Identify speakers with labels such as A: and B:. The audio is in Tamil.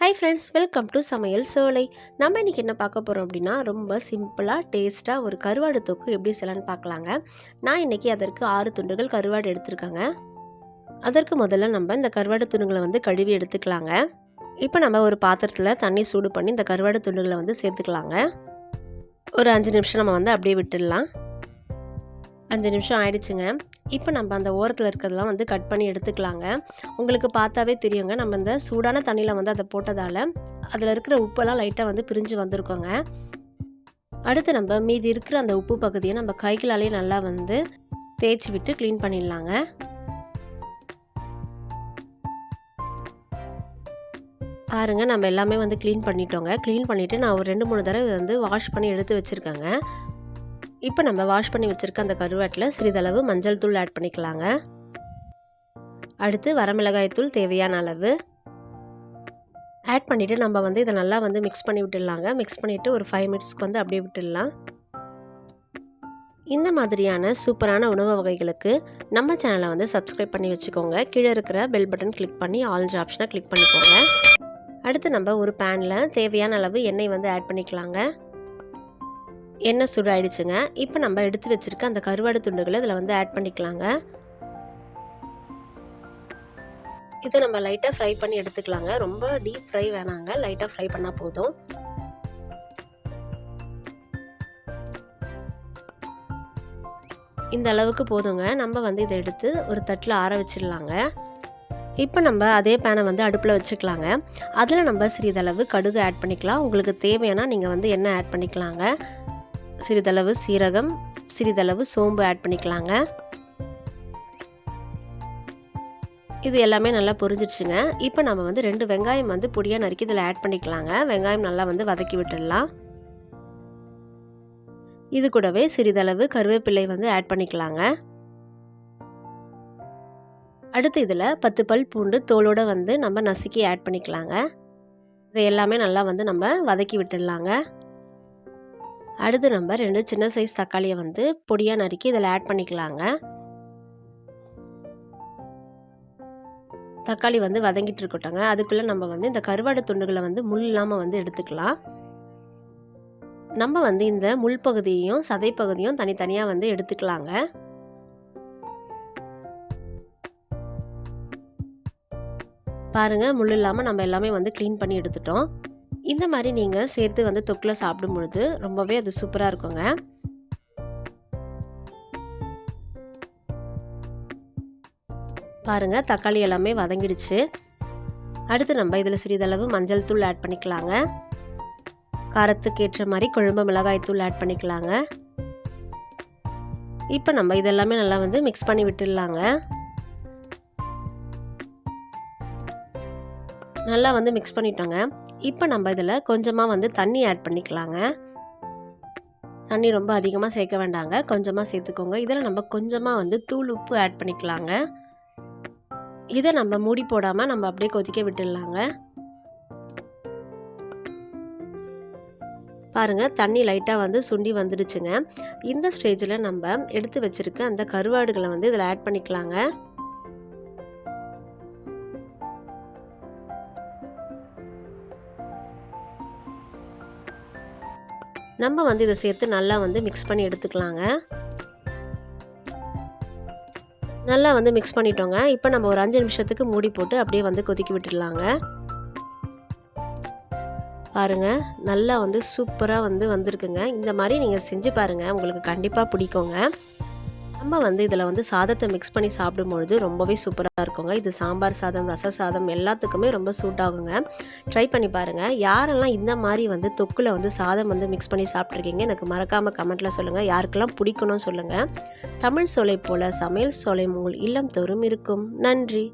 A: ஹாய் ஃப்ரெண்ட்ஸ், வெல்கம் டு சமையல் சோலை. நம்ம இன்றைக்கி என்ன பார்க்க போகிறோம் அப்படின்னா, ரொம்ப சிம்பிளாக டேஸ்ட்டாக ஒரு கருவாடு தொக்கு எப்படி செய்யலான்னு பார்க்கலாங்க. நான் இன்றைக்கி அதற்கு 6 துண்டுகள் கருவாடு எடுத்துருக்கேங்க. அதற்கு முதல்ல நம்ம இந்த கருவாடு துண்டுகளை கழுவி எடுத்துக்கலாங்க. இப்போ நம்ம ஒரு பாத்திரத்தில் தண்ணி சூடு பண்ணி இந்த கருவாடு துண்டுகளை சேர்த்துக்கலாங்க. ஒரு 5 நிமிஷம் நம்ம அப்படியே விட்டுடலாம். 5 நிமிஷம் ஆயிடுச்சுங்க. இப்போ நம்ம அந்த ஓரத்தில் இருக்கிறதெல்லாம் கட் பண்ணி எடுத்துக்கலாங்க. உங்களுக்கு பார்த்தாவே தெரியுங்க, நம்ம இந்த சூடான தண்ணியில் அதை போட்டதால் அதில் இருக்கிற உப்பெல்லாம் லைட்டாக பிரிஞ்சு வந்திருக்கோங்க. அடுத்து நம்ம மீதி இருக்கிற அந்த உப்பு பகுதியை நம்ம கைகளாலே நல்லா தேய்ச்சி விட்டு க்ளீன் பண்ணிடலாங்க. பாருங்கள், நம்ம எல்லாமே க்ளீன் பண்ணிட்டோங்க. க்ளீன் பண்ணிவிட்டு நான் ஒரு 2-3 தடவை வாஷ் பண்ணி எடுத்து வச்சுருக்கேங்க. இப்போ நம்ம வாஷ் பண்ணி வச்சுருக்க அந்த கருவாட்டில் சிறிதளவு மஞ்சள் தூள் ஆட் பண்ணிக்கலாங்க. அடுத்து வரமிளகாய் தூள் தேவையான அளவு ஆட் பண்ணிவிட்டு நம்ம இதை நல்லா மிக்ஸ் பண்ணி விட்டுடலாங்க. மிக்ஸ் பண்ணிவிட்டு ஒரு 5 மினிட்ஸ்க்கு அப்படியே விட்டுடலாம். இந்த மாதிரியான சூப்பரான உணவு வகைகளுக்கு நம்ம சேனலை சப்ஸ்கிரைப் பண்ணி வச்சுக்கோங்க. கீழே இருக்கிற பெல் பட்டன் கிளிக் பண்ணி ஆல்ன்ற ஆப்ஷனை கிளிக் பண்ணிக்கோங்க. அடுத்து நம்ம ஒரு பேனில் தேவையான அளவு எண்ணெய் ஆட் பண்ணிக்கலாங்க. எண்ணெய் சூடாயிடுச்சுங்க. இப்போ நம்ம எடுத்து வச்சுருக்க அந்த கருவாடு துண்டுகளை இதில் ஆட் பண்ணிக்கலாங்க. இதை நம்ம லைட்டாக ஃப்ரை பண்ணி எடுத்துக்கலாங்க. ரொம்ப டீப் ஃப்ரை வேணாங்க, லைட்டாக ஃப்ரை பண்ணால் போதும். இந்த அளவுக்கு போதுங்க. நம்ம இதை எடுத்து ஒரு தட்டில் ஆற வச்சிடலாங்க. இப்போ நம்ம அதே பேனை அடுப்பில் வச்சுக்கலாங்க. அதில் நம்ம சிறிதளவு கடுகு ஆட் பண்ணிக்கலாம். உங்களுக்கு தேவையான நீங்கள் எண்ணெய் ஆட் பண்ணிக்கலாங்க. சிறிதளவு சீரகம், சிறிதளவு சோம்பு ஆட் பண்ணிக்கலாங்க. இது எல்லாமே நல்லா பொரிஞ்சிடுச்சுங்க. இப்போ நம்ம 2 வெங்காயம் பொடியாக நறுக்கி இதில் ஆட் பண்ணிக்கலாங்க. வெங்காயம் நல்லா வதக்கி விட்டுடலாம். இது கூடவே சிறிதளவு கருவேப்பிலை ஆட் பண்ணிக்கலாங்க. அடுத்து இதில் 10 பல் பூண்டு தோலோடு நம்ம நசுக்கி ஆட் பண்ணிக்கலாங்க. இது எல்லாமே நல்லா நம்ம வதக்கி விட்டுடலாங்க. அடுத்து நம்ம 2 சின்ன சைஸ் தக்காளியை பொடியாக நறுக்கி இதில் ஆட் பண்ணிக்கலாங்க. தக்காளி வதங்கிட்டு இருக்கட்டோங்க. அதுக்குள்ளே நம்ம இந்த கருவாடு துண்டுகளை முள் இல்லாமல் எடுத்துக்கலாம். நம்ம இந்த முள் பகுதியையும் சதை பகுதியும் தனித்தனியாக எடுத்துக்கலாங்க. பாருங்கள், முள் இல்லாமல் நம்ம எல்லாமே க்ளீன் பண்ணி எடுத்துட்டோம். இந்த மாதிரி நீங்கள் சேர்த்து தொக்கில் சாப்பிடும் பொழுது ரொம்பவே அது சூப்பராக இருக்குங்க. பாருங்கள், தக்காளி எல்லாமே வதங்கிடுச்சு. அடுத்து நம்ம இதில் சிறிதளவு மஞ்சள் தூள் ஆட் பண்ணிக்கலாங்க. காரத்துக்கு ஏற்ற மாதிரி குழம்பு மிளகாய் தூள் ஆட் பண்ணிக்கலாங்க. இப்போ நம்ம இதெல்லாமே நல்லா மிக்ஸ் பண்ணி விட்டுடலாங்க. நல்லா மிக்ஸ் பண்ணிட்டோங்க. இப்போ நம்ம இதில் கொஞ்சமாக தண்ணி ஆட் பண்ணிக்கலாங்க. தண்ணி ரொம்ப அதிகமாக சேர்க்க வேண்டாங்க, கொஞ்சமாக சேர்த்துக்கோங்க. இதில் நம்ம கொஞ்சமாக தூள் உப்பு ஆட் பண்ணிக்கலாங்க. இதை நம்ம மூடி போடாமல் நம்ம அப்படியே கொதிக்க விட்டுடலாங்க. பாருங்கள், தண்ணி லைட்டாக சுண்டி வந்துடுச்சுங்க. இந்த ஸ்டேஜில் நம்ம எடுத்து வச்சுருக்க அந்த கருவாடுகளை இதில் ஆட் பண்ணிக்கலாங்க. நம்ம இதை சேர்த்து நல்லா மிக்ஸ் பண்ணி எடுத்துக்கலாங்க. நல்லா மிக்ஸ் பண்ணிட்டோங்க. இப்போ நம்ம ஒரு 5 நிமிஷத்துக்கு மூடி போட்டு அப்படியே கொதிக்க விட்டுடலாங்க. பாருங்கள், நல்லா சூப்பராக வந்திருக்குங்க. இந்த மாதிரி நீங்கள் செஞ்சு பாருங்கள், உங்களுக்கு கண்டிப்பாக பிடிக்குங்க. நம்ம இதில் சாதத்தை மிக்ஸ் பண்ணி சாப்பிடும்பொழுது ரொம்பவே சூப்பராக இருக்குங்க. இது சாம்பார் சாதம், ரச சாதம் எல்லாத்துக்குமே ரொம்ப சூட் ஆகுங்க. ட்ரை பண்ணி பாருங்கள். யாரெல்லாம் இந்த மாதிரி தொக்கில் சாதம் மிக்ஸ் பண்ணி சாப்பிட்ருக்கீங்க, எனக்கு மறக்காமல் கமெண்ட்டில் சொல்லுங்கள். யாருக்கெல்லாம் பிடிக்கணும்னு சொல்லுங்கள். தமிழ் சோலை போல் சமையல் சோலை உங்கள் இல்லம் தோறும் இருக்கும். நன்றி.